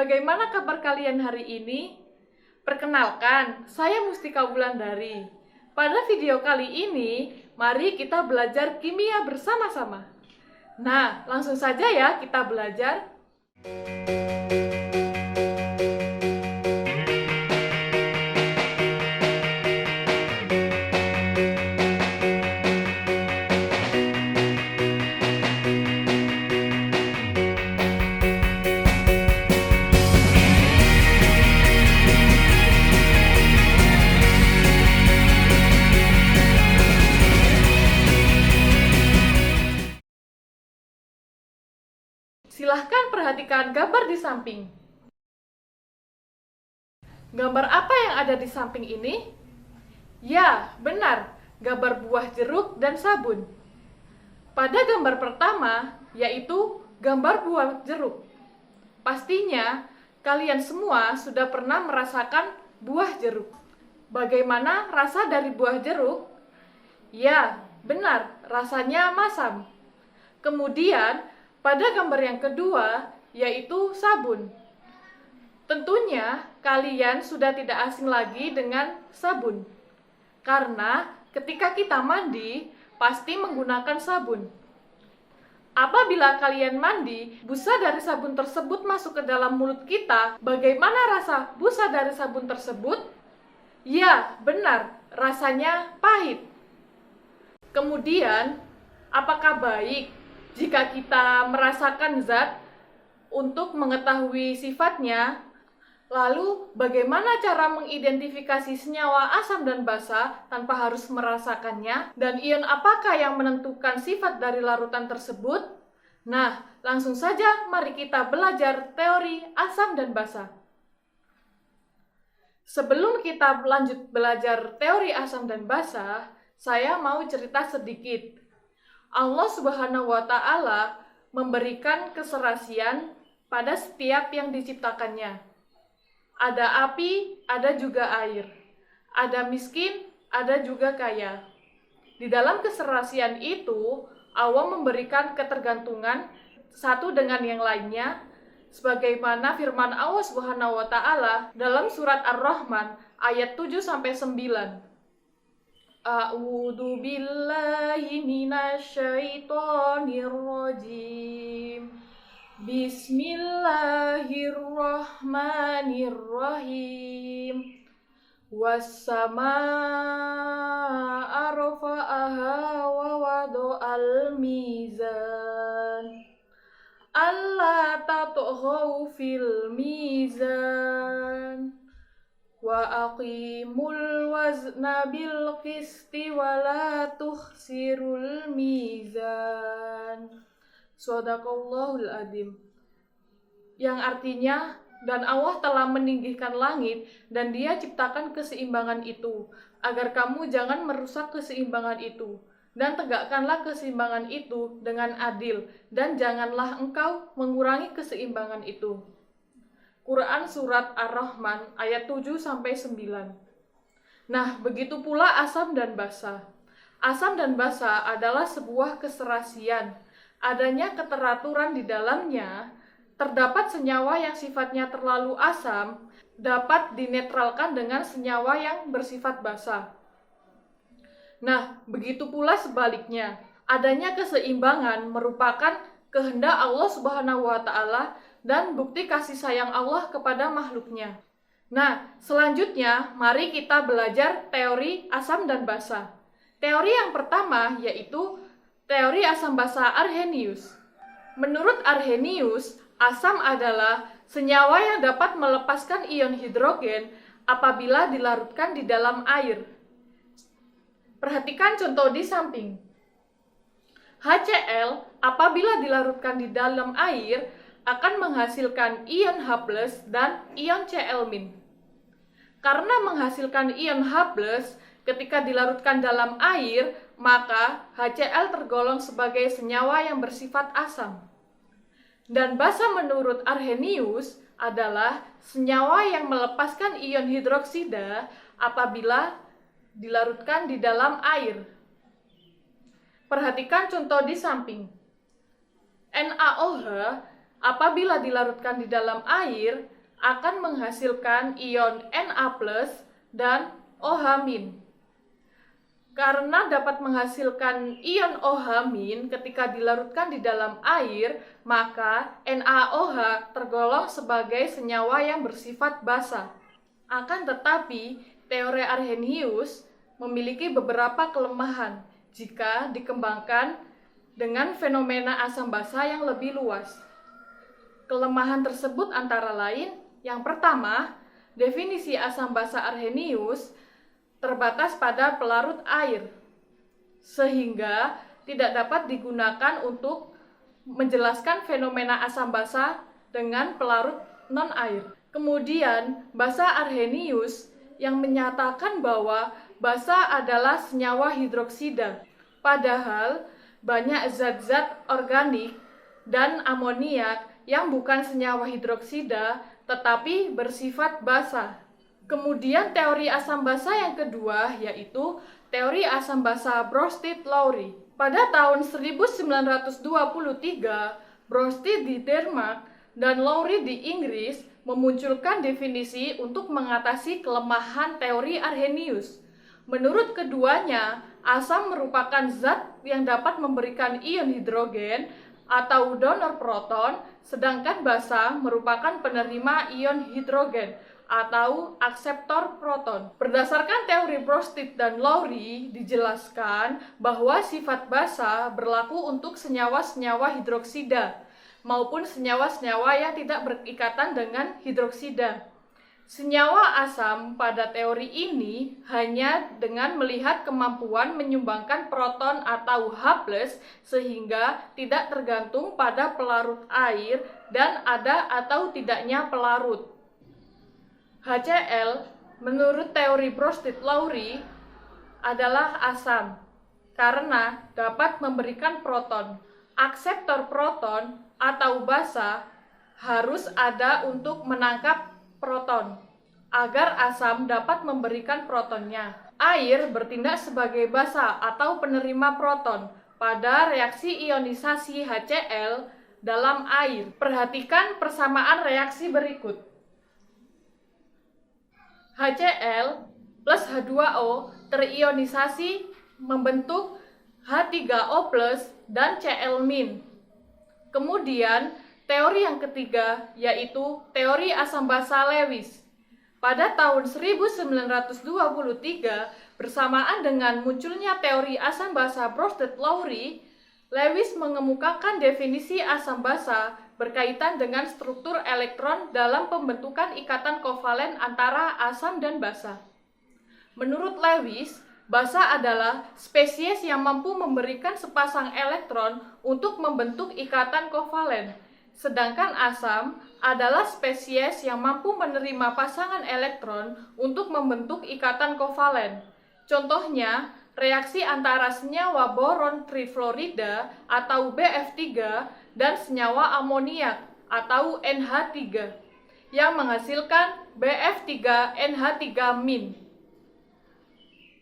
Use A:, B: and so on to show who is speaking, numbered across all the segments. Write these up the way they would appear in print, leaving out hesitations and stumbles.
A: bagaimana kabar kalian hari ini? Perkenalkan, saya Mustika Wulandari. Pada video kali ini, mari kita belajar kimia bersama-sama. Nah, langsung saja ya kita belajar. Silahkan perhatikan gambar di samping. Gambar apa yang ada di samping ini? Ya, benar, gambar buah jeruk dan sabun. Pada gambar pertama, yaitu gambar buah jeruk. Pastinya, kalian semua sudah pernah merasakan buah jeruk. Bagaimana rasa dari buah jeruk? Ya, benar, rasanya masam. Kemudian, pada gambar yang kedua, yaitu sabun. Tentunya, kalian sudah tidak asing lagi dengan sabun. Karena ketika kita mandi, pasti menggunakan sabun. Apabila kalian mandi, busa dari sabun tersebut masuk ke dalam mulut kita. Bagaimana rasa busa dari sabun tersebut? Ya, benar, rasanya pahit. Kemudian, apakah baik jika kita merasakan zat untuk mengetahui sifatnya? Lalu, bagaimana cara mengidentifikasi senyawa asam dan basa tanpa harus merasakannya? Dan ion apakah yang menentukan sifat dari larutan tersebut? Nah, langsung saja mari kita belajar teori asam dan basa. Sebelum kita lanjut belajar teori asam dan basa, saya mau cerita sedikit. Allah Subhanahu wa Ta'ala memberikan keserasian pada setiap yang diciptakannya. Ada api, ada juga air. Ada miskin, ada juga kaya. Di dalam keserasian itu, Allah memberikan ketergantungan satu dengan yang lainnya, sebagaimana firman Allah Subhanahu wa Ta'ala dalam surat Ar-Rahman ayat 7-9. A'udzu billahi minasyaitonir rajim. Bismillahirrahmanirrahim. Was-samaa'a rafa'aha wa wada'al mizan. Alla tatghaw fil mizan. Wa aqimul wazna bil qisti wa la tukhsirul mizan. Shadaqallahul adzim. Yang artinya, dan Allah telah meninggikan langit dan Dia ciptakan keseimbangan itu, agar kamu jangan merusak keseimbangan itu, dan tegakkanlah keseimbangan itu dengan adil, dan janganlah engkau mengurangi keseimbangan itu. Quran Surat Ar-Rahman ayat 7-9. Nah, begitu pula asam dan basa. Asam dan basa adalah sebuah keserasian. Adanya keteraturan di dalamnya, terdapat senyawa yang sifatnya terlalu asam, dapat dinetralkan dengan senyawa yang bersifat basa. Nah, begitu pula sebaliknya. Adanya keseimbangan merupakan kehendak Allah Subhanahu wa Ta'ala dan bukti kasih sayang Allah kepada makhluknya. Nah, selanjutnya mari kita belajar teori asam dan basa. Teori yang pertama yaitu teori asam basa Arrhenius. Menurut Arrhenius, asam adalah senyawa yang dapat melepaskan ion hidrogen apabila dilarutkan di dalam air. Perhatikan contoh di samping. HCl apabila dilarutkan di dalam air akan menghasilkan ion H+ dan ion Cl-. Karena menghasilkan ion H+, ketika dilarutkan dalam air, maka HCl tergolong sebagai senyawa yang bersifat asam. Dan basa menurut Arrhenius adalah senyawa yang melepaskan ion hidroksida apabila dilarutkan di dalam air. Perhatikan contoh di samping. NaOH apabila dilarutkan di dalam air akan menghasilkan ion Na+ dan OH-. Karena dapat menghasilkan ion OH- ketika dilarutkan di dalam air, maka NaOH tergolong sebagai senyawa yang bersifat basa. Akan tetapi, teori Arrhenius memiliki beberapa kelemahan jika dikembangkan dengan fenomena asam basa yang lebih luas. Kelemahan tersebut antara lain, yang pertama, definisi asam basa Arrhenius terbatas pada pelarut air, sehingga tidak dapat digunakan untuk menjelaskan fenomena asam basa dengan pelarut non-air. Kemudian, basa Arrhenius yang menyatakan bahwa basa adalah senyawa hidroksida, padahal banyak zat-zat organik dan amoniak yang bukan senyawa hidroksida tetapi bersifat basa. Kemudian teori asam basa yang kedua yaitu teori asam basa Bronsted-Lowry. Pada tahun 1923, Bronsted di Denmark dan Lowry di Inggris memunculkan definisi untuk mengatasi kelemahan teori Arrhenius. Menurut keduanya, asam merupakan zat yang dapat memberikan ion hidrogen atau donor proton, sedangkan basa merupakan penerima ion hidrogen atau akseptor proton. Berdasarkan teori Bronsted dan Lowry, dijelaskan bahwa sifat basa berlaku untuk senyawa-senyawa hidroksida maupun senyawa-senyawa yang tidak berikatan dengan hidroksida. Senyawa asam pada teori ini hanya dengan melihat kemampuan menyumbangkan proton atau H+, sehingga tidak tergantung pada pelarut air dan ada atau tidaknya pelarut. HCl menurut teori Bronsted-Lowry adalah asam karena dapat memberikan proton. Akseptor proton atau basa harus ada untuk menangkap proton agar asam dapat memberikan protonnya. Air bertindak sebagai basa atau penerima proton pada reaksi ionisasi HCl dalam air. Perhatikan persamaan reaksi berikut. HCl plus H2O terionisasi membentuk H3O plus dan Cl-. Kemudian, teori yang ketiga yaitu teori asam basa Lewis. Pada tahun 1923, bersamaan dengan munculnya teori asam basa Bronsted-Lowry, Lewis mengemukakan definisi asam basa berkaitan dengan struktur elektron dalam pembentukan ikatan kovalen antara asam dan basa. Menurut Lewis, basa adalah spesies yang mampu memberikan sepasang elektron untuk membentuk ikatan kovalen, sedangkan asam adalah spesies yang mampu menerima pasangan elektron untuk membentuk ikatan kovalen. Contohnya, reaksi antara senyawa boron trifluorida atau BF3 dan senyawa amoniak atau NH3 yang menghasilkan BF3NH3-.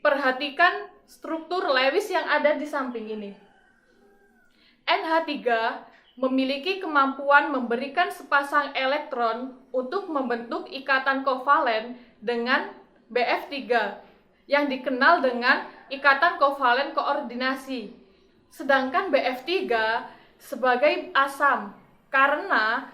A: Perhatikan struktur Lewis yang ada di samping ini. NH3 memiliki kemampuan memberikan sepasang elektron untuk membentuk ikatan kovalen dengan BF3 yang dikenal dengan ikatan kovalen koordinasi. Sedangkan BF3 sebagai asam karena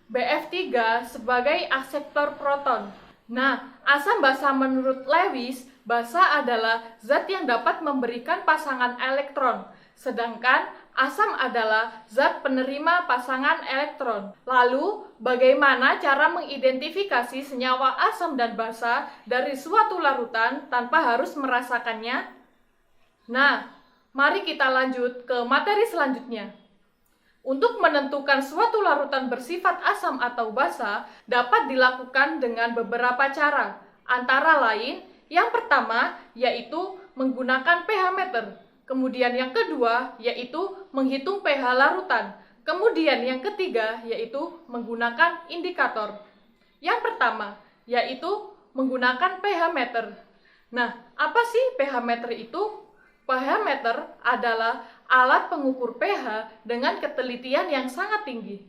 A: BF3 sebagai akseptor proton. Nah, asam basa menurut Lewis, basa adalah zat yang dapat memberikan pasangan elektron, sedangkan asam adalah zat penerima pasangan elektron. Lalu, bagaimana cara mengidentifikasi senyawa asam dan basa dari suatu larutan tanpa harus merasakannya? Nah, mari kita lanjut ke materi selanjutnya. Untuk menentukan suatu larutan bersifat asam atau basa dapat dilakukan dengan beberapa cara, antara lain yang pertama yaitu menggunakan pH meter, kemudian yang kedua yaitu menghitung pH larutan, kemudian yang ketiga yaitu menggunakan indikator. Yang pertama yaitu menggunakan pH meter. Nah, apa sih pH meter itu? pH meter adalah alat pengukur pH dengan ketelitian yang sangat tinggi.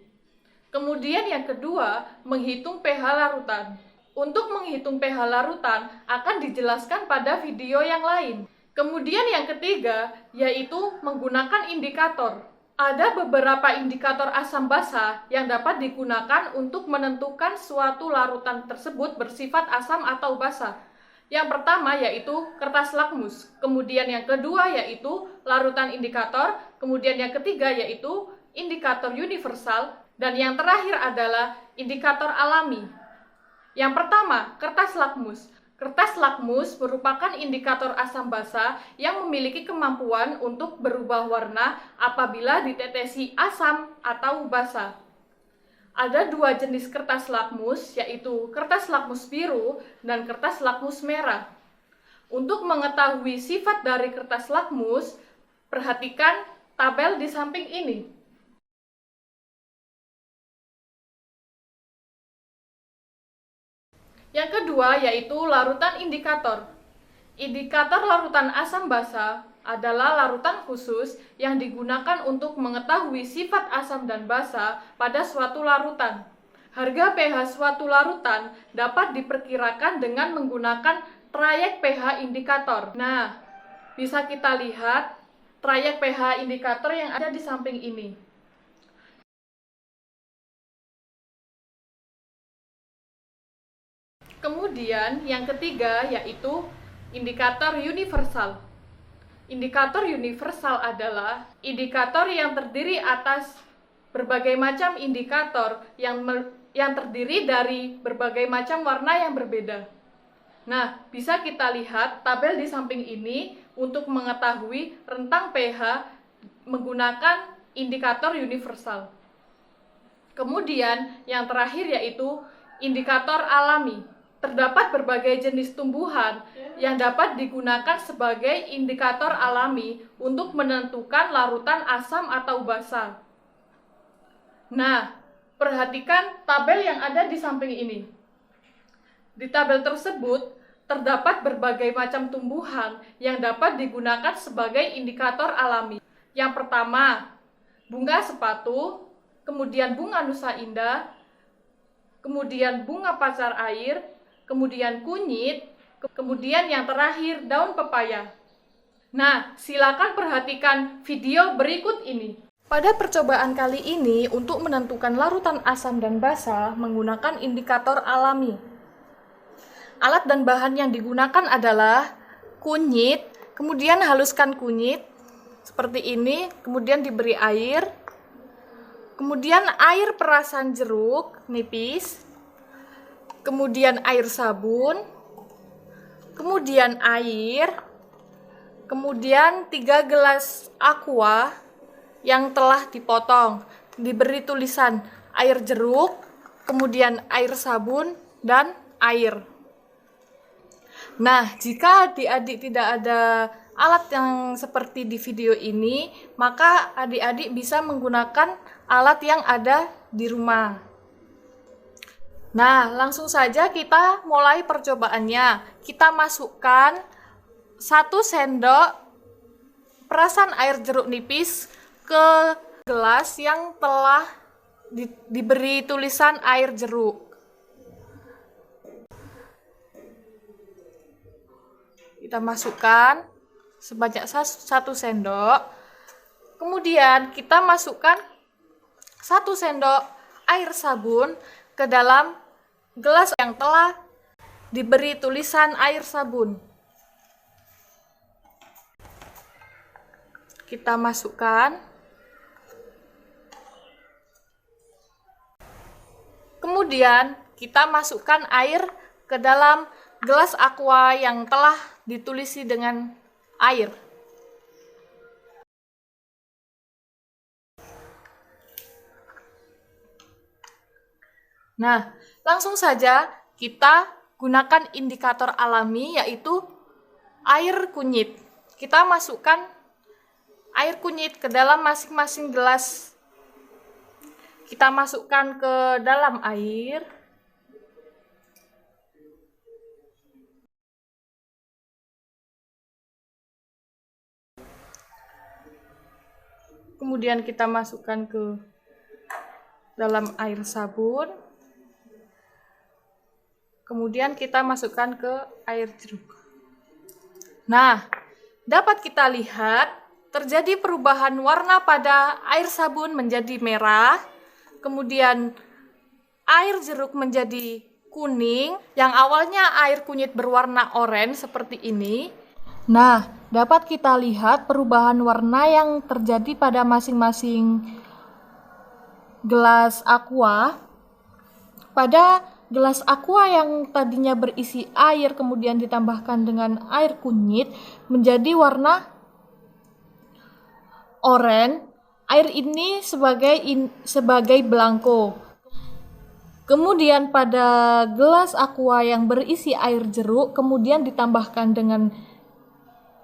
A: Kemudian yang kedua, menghitung pH larutan. Untuk menghitung pH larutan akan dijelaskan pada video yang lain. Kemudian yang ketiga, yaitu menggunakan indikator. Ada beberapa indikator asam basa yang dapat digunakan untuk menentukan suatu larutan tersebut bersifat asam atau basa. Yang pertama yaitu kertas lakmus, kemudian yang kedua yaitu larutan indikator, kemudian yang ketiga yaitu indikator universal, dan yang terakhir adalah indikator alami. Yang pertama, kertas lakmus. Kertas lakmus merupakan indikator asam basa yang memiliki kemampuan untuk berubah warna apabila ditetesi asam atau basa. Ada dua jenis kertas lakmus, yaitu kertas lakmus biru dan kertas lakmus merah. Untuk mengetahui sifat dari kertas lakmus, perhatikan tabel di samping ini. Yang kedua yaitu larutan indikator. Indikator larutan asam basa adalah larutan khusus yang digunakan untuk mengetahui sifat asam dan basa pada suatu larutan. Harga pH suatu larutan dapat diperkirakan dengan menggunakan trayek pH indikator. Nah, bisa kita lihat trayek pH indikator yang ada di samping ini. Kemudian yang ketiga yaitu indikator universal. Indikator universal adalah indikator yang terdiri atas berbagai macam indikator yang terdiri dari berbagai macam warna yang berbeda. Nah, bisa kita lihat tabel di samping ini untuk mengetahui rentang pH menggunakan indikator universal. Kemudian yang terakhir yaitu indikator alami. Terdapat berbagai jenis tumbuhan yang dapat digunakan sebagai indikator alami untuk menentukan larutan asam atau basa. Nah, perhatikan tabel yang ada di samping ini. Di tabel tersebut, terdapat berbagai macam tumbuhan yang dapat digunakan sebagai indikator alami. Yang pertama, bunga sepatu, kemudian bunga nusa indah, kemudian bunga pacar air, kemudian kunyit, kemudian yang terakhir daun pepaya. Nah, silakan perhatikan video berikut ini. Pada percobaan kali ini, untuk menentukan larutan asam dan basa menggunakan indikator alami. Alat dan bahan yang digunakan adalah kunyit, kemudian haluskan kunyit seperti ini, kemudian diberi air, kemudian air perasan jeruk nipis, kemudian air sabun, kemudian air, kemudian 3 gelas aqua yang telah dipotong, diberi tulisan air jeruk, kemudian air sabun, dan air. Nah, jika adik-adik tidak ada alat yang seperti di video ini, maka adik-adik bisa menggunakan alat yang ada di rumah. Nah, langsung saja kita mulai percobaannya. Kita masukkan 1 sendok perasan air jeruk nipis ke gelas yang telah diberi tulisan air jeruk. Kita masukkan sebanyak 1 sendok. Kemudian kita masukkan 1 sendok air sabun ke dalam gelas yang telah diberi tulisan air sabun. Kita masukkan. Kemudian kita masukkan air ke dalam gelas aqua yang telah ditulisi dengan air. Nah, langsung saja kita gunakan indikator alami yaitu air kunyit. Kita masukkan air kunyit ke dalam masing-masing gelas. Kita masukkan ke dalam air. Kemudian kita masukkan ke dalam air sabun. Kemudian kita masukkan ke air jeruk. Nah, dapat kita lihat terjadi perubahan warna pada air sabun menjadi merah, kemudian air jeruk menjadi kuning, yang awalnya air kunyit berwarna oranye seperti ini. Nah, dapat kita lihat perubahan warna yang terjadi pada masing-masing gelas aqua. Pada gelas aqua yang tadinya berisi air kemudian ditambahkan dengan air kunyit menjadi warna oranye. Air ini sebagai belangko. Kemudian pada gelas aqua yang berisi air jeruk kemudian ditambahkan dengan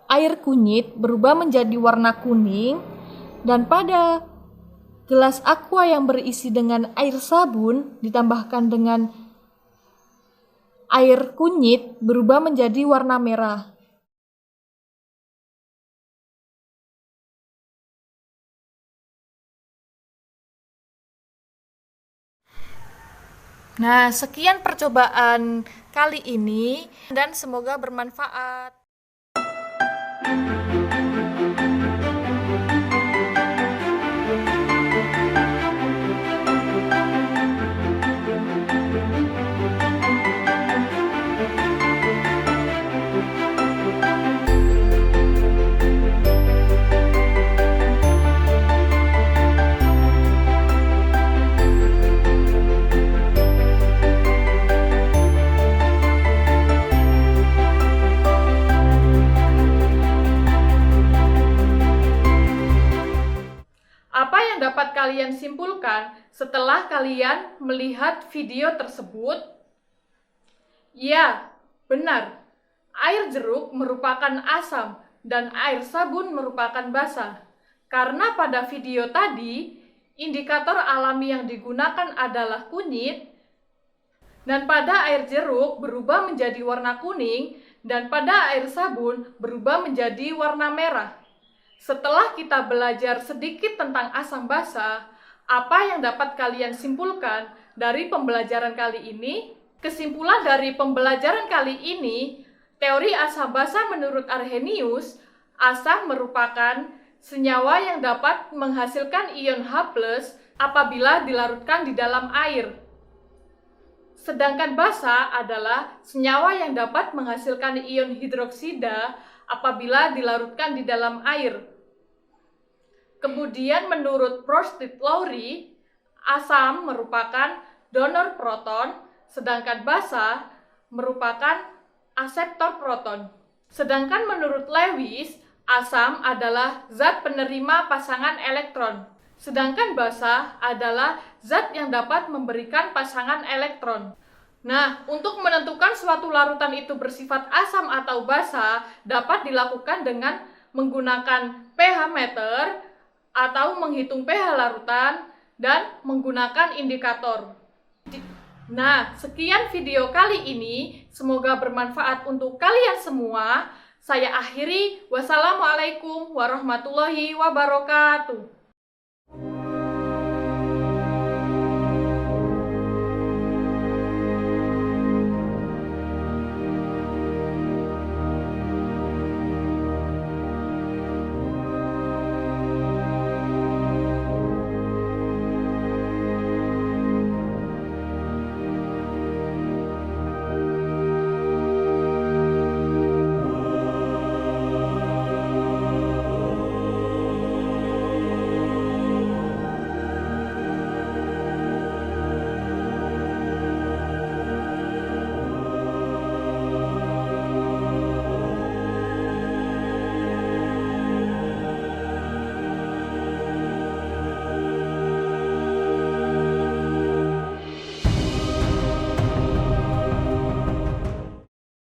A: air kunyit berubah menjadi warna kuning, dan pada gelas aqua yang berisi dengan air sabun ditambahkan dengan air kunyit berubah menjadi warna merah. Nah, sekian percobaan kali ini dan semoga bermanfaat. Apa yang dapat kalian simpulkan setelah kalian melihat video tersebut? Ya, benar. Air jeruk merupakan asam dan air sabun merupakan basa. Karena pada video tadi, indikator alami yang digunakan adalah kunyit, dan pada air jeruk berubah menjadi warna kuning, dan pada air sabun berubah menjadi warna merah. Setelah kita belajar sedikit tentang asam basa, apa yang dapat kalian simpulkan dari pembelajaran kali ini? Kesimpulan dari pembelajaran kali ini, teori asam basa menurut Arrhenius, asam merupakan senyawa yang dapat menghasilkan ion H+ apabila dilarutkan di dalam air. Sedangkan basa adalah senyawa yang dapat menghasilkan ion hidroksida apabila dilarutkan di dalam air. Kemudian menurut Prostit-Lowry, asam merupakan donor proton, sedangkan basa merupakan aseptor proton. Sedangkan menurut Lewis, asam adalah zat penerima pasangan elektron, sedangkan basa adalah zat yang dapat memberikan pasangan elektron. Nah, untuk menentukan suatu larutan itu bersifat asam atau basa dapat dilakukan dengan menggunakan pH meter atau menghitung pH larutan dan menggunakan indikator. Nah, sekian video kali ini. Semoga bermanfaat untuk kalian semua. Saya akhiri. Wassalamualaikum warahmatullahi wabarakatuh.